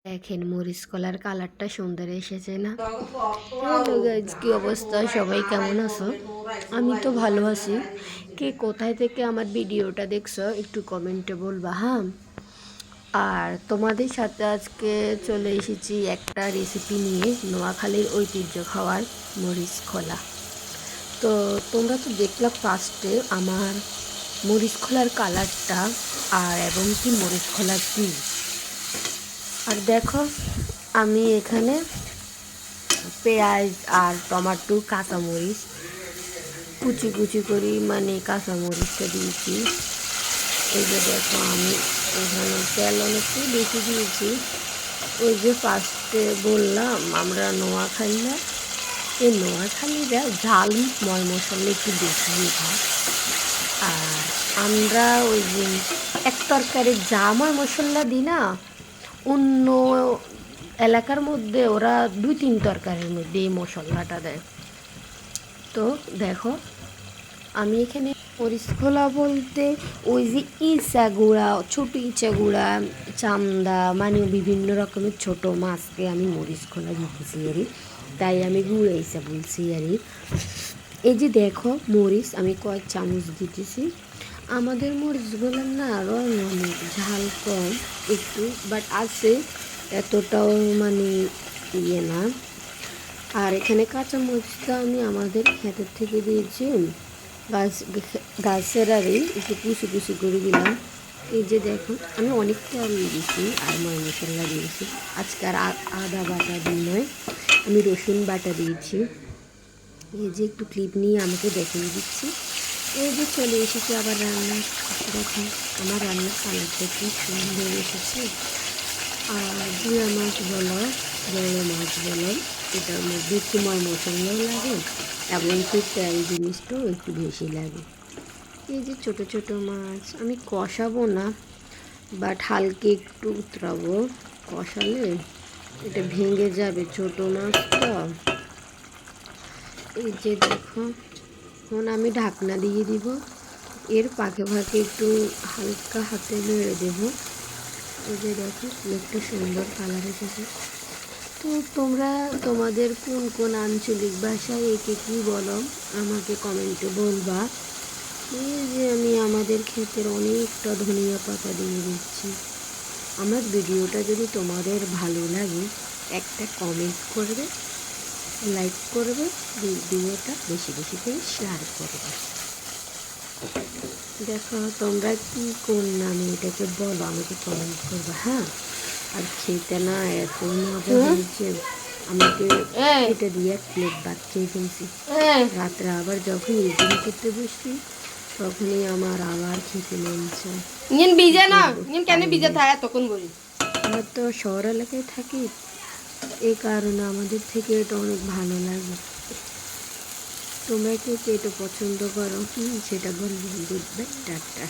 দেখেন মরিচ কলার কালারটা সুন্দর এসেছে না? হ্যালো গাইজ, কি অবস্থা? সবাই কেমন আছো? আমি তো ভালো আছি। কে কোথায় থেকে আমার ভিডিওটা দেখছো একটু কমেন্টে বলবা, হ্যাঁ। আর তোমাদের সাথে আজকে চলে এসেছি একটা রেসিপি নিয়ে, নোয়াখালীর ঐতিহ্য খাওয়ার মরিচ খোলা। তো তোমরা তো দেখলা ফার্স্টে আমার মরিচ খোলার কালারটা, আর এবং কি মরিচ খোলা কি। আর দেখো, আমি এখানে পেঁয়াজ আর টমেটো কাঁচামরিচ কুচি কুচি করে কাঁচামরিচটা দিয়েছি। এই যে দেখো, আমি এখানে তেল অনেকটাই বেশি দিয়েছি। ওই যে ফার্স্টে বললাম আমরা নোয়াখালীরা, এই নোয়াখালীরা ঝাল ময় মশলা একটু বেশি খায়। আর আমরা ওই যে এক তরকারি যা ময় মশলা দিই না, অন্য এলাকার মধ্যে ওরা 2-3 তরকারির মধ্যে এই মশলাটা দেয়। তো দেখো, আমি এখানে মরিচ খোলা বলতে ওই যে ইচা গুঁড়া, ছোটো ইচা গুঁড়া, চান্দা, বিভিন্ন রকমের ছোট মাছকে আমি মরিচ খোলা দিতেছি আরই, তাই আমি গুঁড়া ইচা বলছি আরই। এই যে দেখো মরিচ আমি কয়েক চামচ দিতেছি। আমাদের মরিচগুলো না রং অনেক, ঝাল কম একটু, বাট আছে, এতটাও ইয়ে না। আর এখানে কাঁচা মরিচটা আমি আমাদের ক্ষেতের থেকে দিয়েছি, গাছের আরই একটু কুচি কুচি করে দিলাম। এই যে দেখো, আমি অনেক তেল দিয়েছি আর ময় মশলা দিয়েছি। আজকে আর আদা বাটা দিই নয়, আমি রসুন বাটা দিয়েছি। এই যে একটু ক্লিপ নিয়ে আমাকে দেখিয়ে দিচ্ছি। এই যে চলে এসেছি আবার রান্নার। দেখো আমার রান্নার কালারটা কি সুন্দর এসেছে। আর গুঁড়া মাছ বলো, বড় মাছ বলো, এটার মধ্যে একটু ময় মশলাও লাগে এবং একটু তেল জিনিসটাও একটু বেশি লাগে। এই যে ছোট ছোট মাছ আমি কষাবো না, বাট হালকা একটু উতরাবো। কষালে এটা ভেঙে যাবে, ছোট মাছটা। এই যে দেখো, এখন আমি ঢাকনা দিয়ে দিব। এর ফাঁকে ফাঁকে একটু হালকা হাতে নেড়ে দেবো। এই যে দেখো, একটা সুন্দর কালার এসেছে। তো তোমরা তোমাদের কোন কোন আঞ্চলিক ভাষায় একে কী বলো আমাকে কমেন্টে বলবা। এই যে আমি আমাদের ক্ষেতের অনেকটা ধনিয়া পাতা দিয়ে দিচ্ছি। আমার ভিডিওটা যদি তোমাদের ভালো লাগে একটা কমেন্ট করবে, লাইক করবে, ভিডিওটা বেশি বেশি করে শেয়ার করবে। দেখো তোমরা কি কোন নামে এটাকে বলো আমাকে কমেন্ট করবে, হ্যাঁ। আর খেতে না এত মজা হয়েছে, আমাকে এটা দিয়ে এক প্লেট ভাত খেয়ে ফেলছি। রাত্রে আবার যখন ইডলি করতে বসছি তখনই আমার আবার খেতে মনছে। আমরা তো শহর এলাকায় থাকি, এই কারণে আমাদের থেকে এটা অনেক ভালো লাগে। তোমরা কে কে এটা পছন্দ করো সেটা বলবে। Good bye, tata.